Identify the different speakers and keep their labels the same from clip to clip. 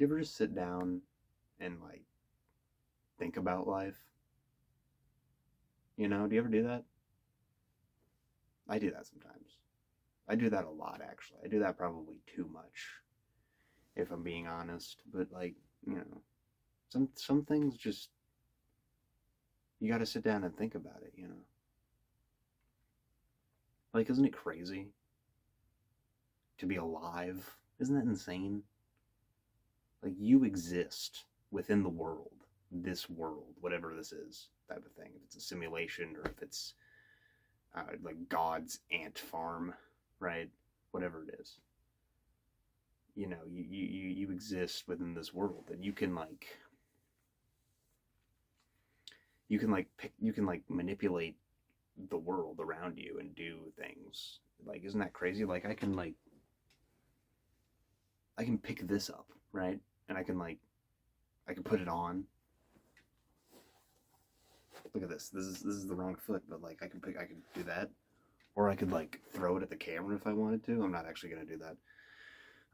Speaker 1: you ever just sit down and like think about life? You know, do you ever do that? I do that sometimes. I do that a lot, actually. I do that probably too much, if I'm being honest. But like, you know, some things just you got to sit down and think about it. You know, like, isn't it crazy to be alive? Isn't that insane? Like, you exist within the world, this world, whatever this is, type of thing. If it's a simulation or if it's like God's ant farm, right? Whatever it is, you know, you exist within this world, and you can like manipulate the world around you and do things. Like, isn't that crazy? Like, I can pick this up, right? And I can put it on. Look at this. This is the wrong foot, but like I can do that, or I could like throw it at the camera if I wanted to. I'm not actually gonna do that.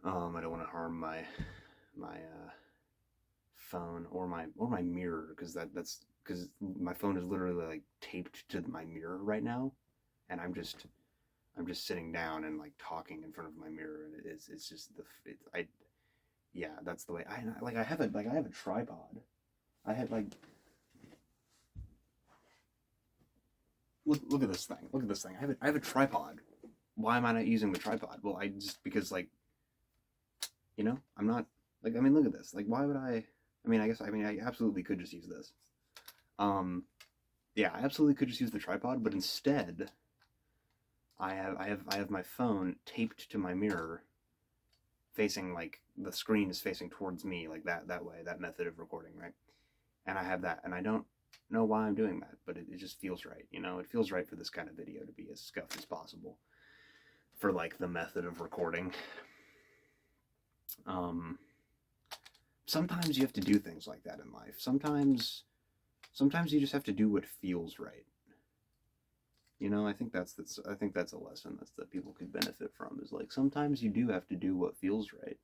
Speaker 1: I don't want to harm my phone or my mirror, because that's because my phone is literally like taped to my mirror right now, and I'm just sitting down and like talking in front of my mirror, and it's just I yeah, that's the way I have a tripod. I had like look at this thing. Look at this thing. I have a tripod. Why am I not using the tripod? Well, I just because like, you know, I'm not like, I mean, look at this. Like, why would I mean, I absolutely could just use this. Um yeah, I absolutely could just use the tripod, but instead I have my phone taped to my mirror, facing like the screen is facing towards me, like that way, that method of recording, right? And I have that, and I don't know why I'm doing that, but it just feels right. You know, it feels right for this kind of video to be as scuffed as possible for like the method of recording. Um, Sometimes you have to do things like that in life. Sometimes you just have to do what feels right. You know, I think that's a lesson that people could benefit from, is like sometimes you do have to do what feels right,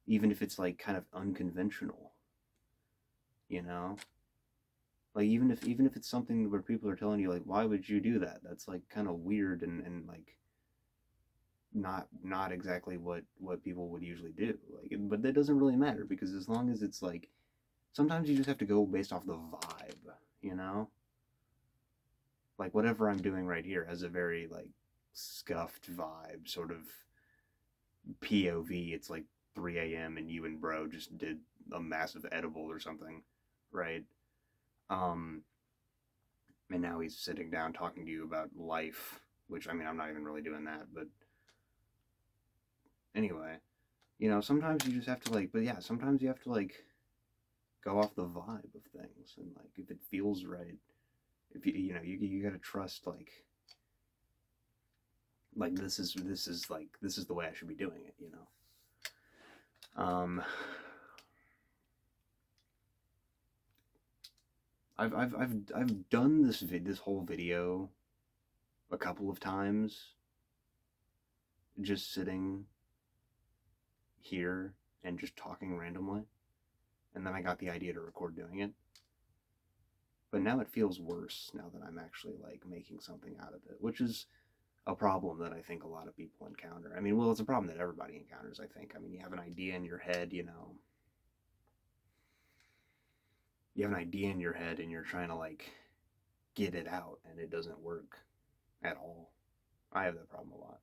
Speaker 1: even if it's like kind of unconventional. You know, like even if it's something where people are telling you like, why would you do that? That's like kind of weird and like not exactly what people would usually do. Like, but that doesn't really matter, because as long as it's like, sometimes you just have to go based off the vibe. You know, like whatever I'm doing right here has a very like scuffed vibe, sort of POV. It's like 3 a.m. and you and bro just did a massive edible or something, right? Um, and now he's sitting down talking to you about life, which, I mean, I'm not even really doing that, but anyway, you know, sometimes you just have to like, but yeah, sometimes you have to like go off the vibe of things, and like if it feels right, if you know, you gotta trust like this is the way I should be doing it, you know. I've done this whole video a couple of times, just sitting here and just talking randomly, and then I got the idea to record doing it. But now it feels worse now that I'm actually like making something out of it, which is a problem that I think a lot of people encounter. I mean, well, it's a problem that everybody encounters, I think. I mean, you have an idea in your head, you know. You have an idea in your head and you're trying to like get it out, and it doesn't work at all. I have that problem a lot.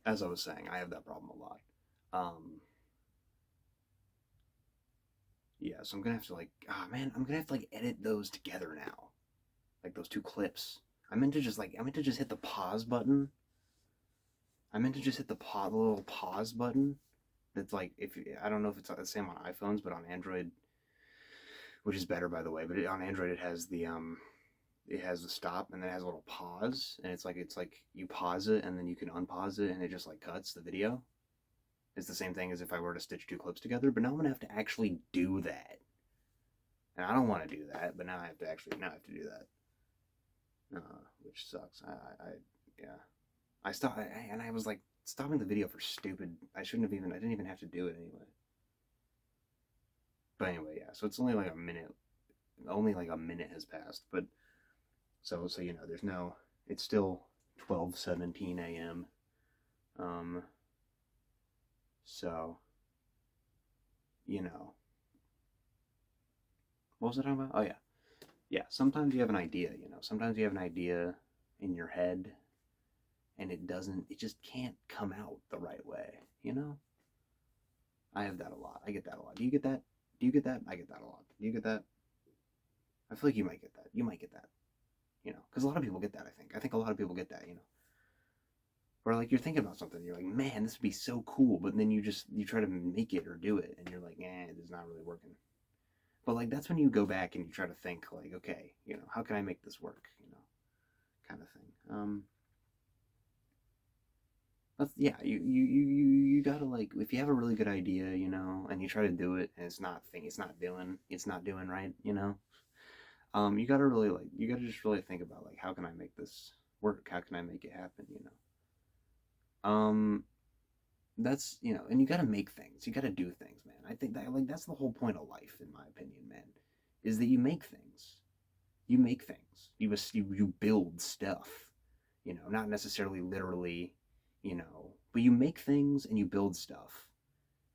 Speaker 1: As I was saying, I have that problem a lot. Um, yeah, so I'm gonna have to like, ah, man, I'm gonna have to like edit those together now, like those two clips. I meant to just hit the pause button. I meant to just hit the little pause button. That's like, if I don't know if it's the same on iPhones, but on Android, which is better by the way, but on Android it has the stop, and then it has a little pause, and it's like you pause it and then you can unpause it, and it just like cuts the video. It's the same thing as if I were to stitch two clips together, but now I'm gonna have to actually do that, and I don't want to do that, but now I have to do that. which sucks. Yeah. I stopped, and I was like stopping the video for stupid. I shouldn't have even. I didn't even have to do it anyway. But anyway, yeah. So it's only like a minute. Only like a minute has passed. But so you know, there's no. It's still 12:17 a.m. Um. So you know, what was I talking about? Oh yeah, yeah. Sometimes you have an idea. You know, sometimes you have an idea in your head, and it doesn't. It just can't come out the right way. You know. I have that a lot. I get that a lot. Do you get that? Do you get that? I get that a lot. Do you get that? I feel like you might get that. You might get that. You know, because a lot of people get that. I think. I think a lot of people get that. You know, or like you're thinking about something, you're like, man, this would be so cool, but then you try to make it or do it, and you're like, it's not really working. But like that's when you go back and you try to think like, okay, you know, how can I make this work? You know, kind of thing. That's yeah. You gotta like if you have a really good idea, you know, and you try to do it, and it's not doing right, you know. You gotta really like you gotta just really think about like how can I make this work? How can I make it happen? You know. That's you know, and you gotta make things. You gotta do things, man. I think that like that's the whole point of life, in my opinion, man, is that you make things. You make things. You build stuff. You know, not necessarily literally, you know, but you make things and you build stuff,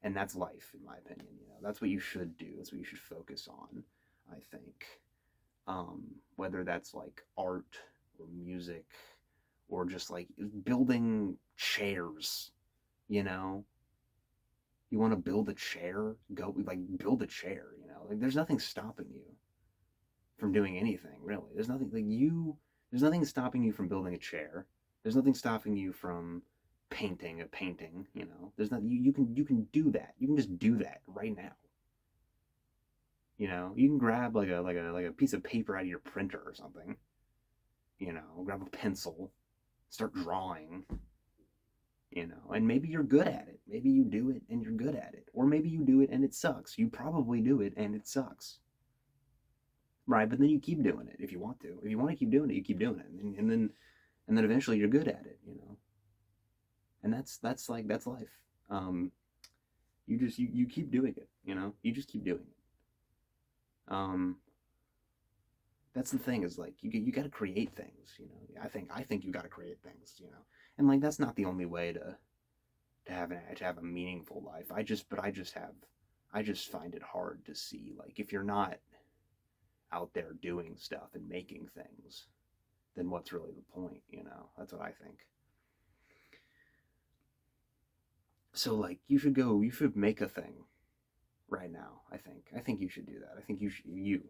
Speaker 1: and that's life, in my opinion. You know, that's what you should do. That's what you should focus on. I think, whether that's like art or music or just like building chairs. You know, you want to build a chair, go like build a chair. You know, like there's nothing stopping you from doing anything really. There's nothing like you. There's nothing stopping you from building a chair. There's nothing stopping you from painting a painting. You know, there's not you can do that. You can just do that right now. You know, you can grab like a piece of paper out of your printer or something. You know, grab a pencil, start drawing. You know, and maybe you're good at it. Maybe you do it and you're good at it, or maybe you do it and it sucks. You probably do it and it sucks, right? But then you keep doing it if you want to. If you want to keep doing it, you keep doing it, and then eventually you're good at it, you know. And that's like that's life. Um, you keep doing it, you know. You just keep doing it. Um, that's the thing is like you got to create things, you know. I think you got to create things, you know. And like that's not the only way to have a meaningful life. I just find it hard to see like if you're not out there doing stuff and making things, then what's really the point, you know? That's what I think. So like you should make a thing right now, I think. I think you should do that. I think you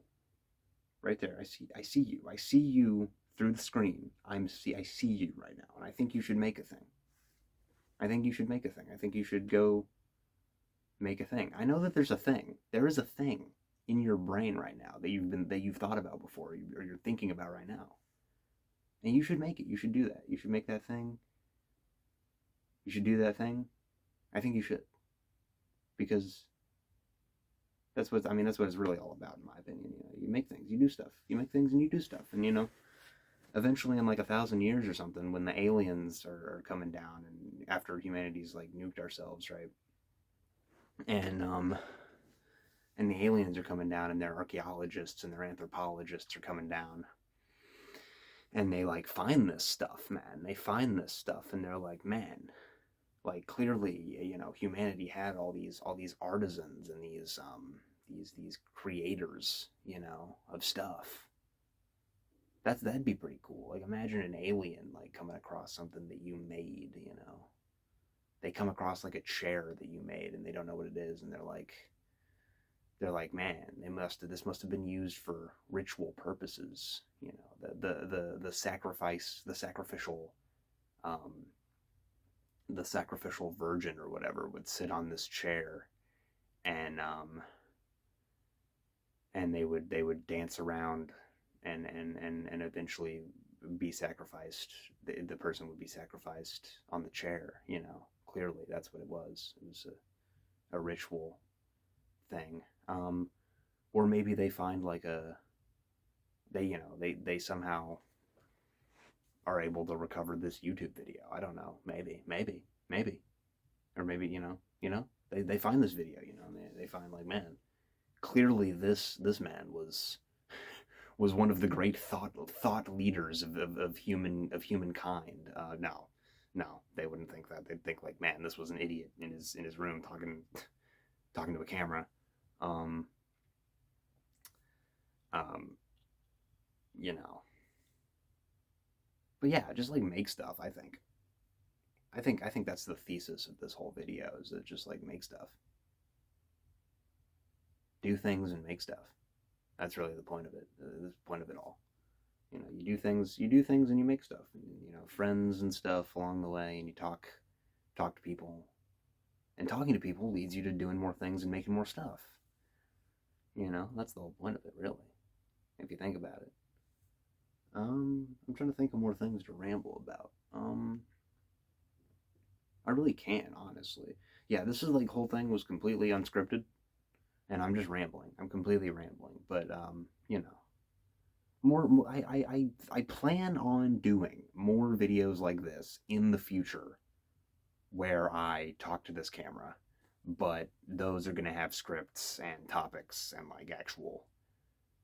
Speaker 1: right there. I see you through the screen. I see you right now and I think you should make a thing. I think you should make a thing. I think you should go make a thing. I know that there's a thing. There is a thing in your brain right now that you've thought about before or you're thinking about right now. And you should make it. You should do that. You should make that thing. You should do that thing. I think you should because that's what it's really all about in my opinion. You know, you make things, you do stuff. You make things and you do stuff. And you know, eventually in like 1,000 years or something when the aliens are coming down and after humanity's like nuked ourselves, right? And and the aliens are coming down and their archaeologists and their anthropologists are coming down and they like find this stuff, man. They find this stuff and they're like, man, like clearly, you know, humanity had all these artisans and these creators, you know, of stuff. That'd be pretty cool. Like imagine an alien like coming across something that you made, you know. They come across like a chair that you made and they don't know what it is and they're like, man, this must have been used for ritual purposes. You know, the sacrifice, um, the sacrificial virgin or whatever would sit on this chair, and and they would dance around, and eventually be sacrificed. The person would be sacrificed on the chair. You know, clearly that's what it was. It was a ritual thing. Or maybe they find like a they you know they somehow are able to recover this YouTube video. I don't know. Maybe. Or maybe, they find this video, and they find like, man, clearly this man was one of the great thought leaders of humankind. No, they wouldn't think that. They'd think like, man, this was an idiot in his room talking to a camera. Um, um, you know. But yeah, just like make stuff. I think that's the thesis of this whole video, is that just like make stuff, do things, and make stuff. That's really the point of it. The point of it all. You do things, and you make stuff. And, friends and stuff along the way, and you talk to people, and talking to people leads you to doing more things and making more stuff. That's the whole point of it, really, if you think about it. I'm trying to think of more things to ramble about. I really can, honestly. Yeah, this is like whole thing was completely unscripted, and I'm just rambling. I'm completely rambling, but I plan on doing more videos like this in the future, where I talk to this camera, but those are gonna have scripts and topics and like actual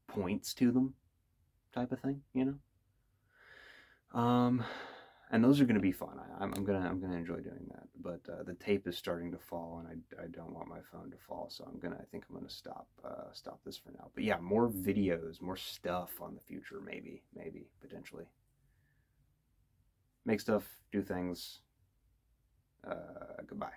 Speaker 1: points to them, type of thing. Um, and those are going to be fun. I'm gonna enjoy doing that. But the tape is starting to fall, and I don't want my phone to fall, so I think I'm gonna stop this for now. But yeah, more videos, more stuff on the future, maybe potentially. Make stuff, do things. Goodbye.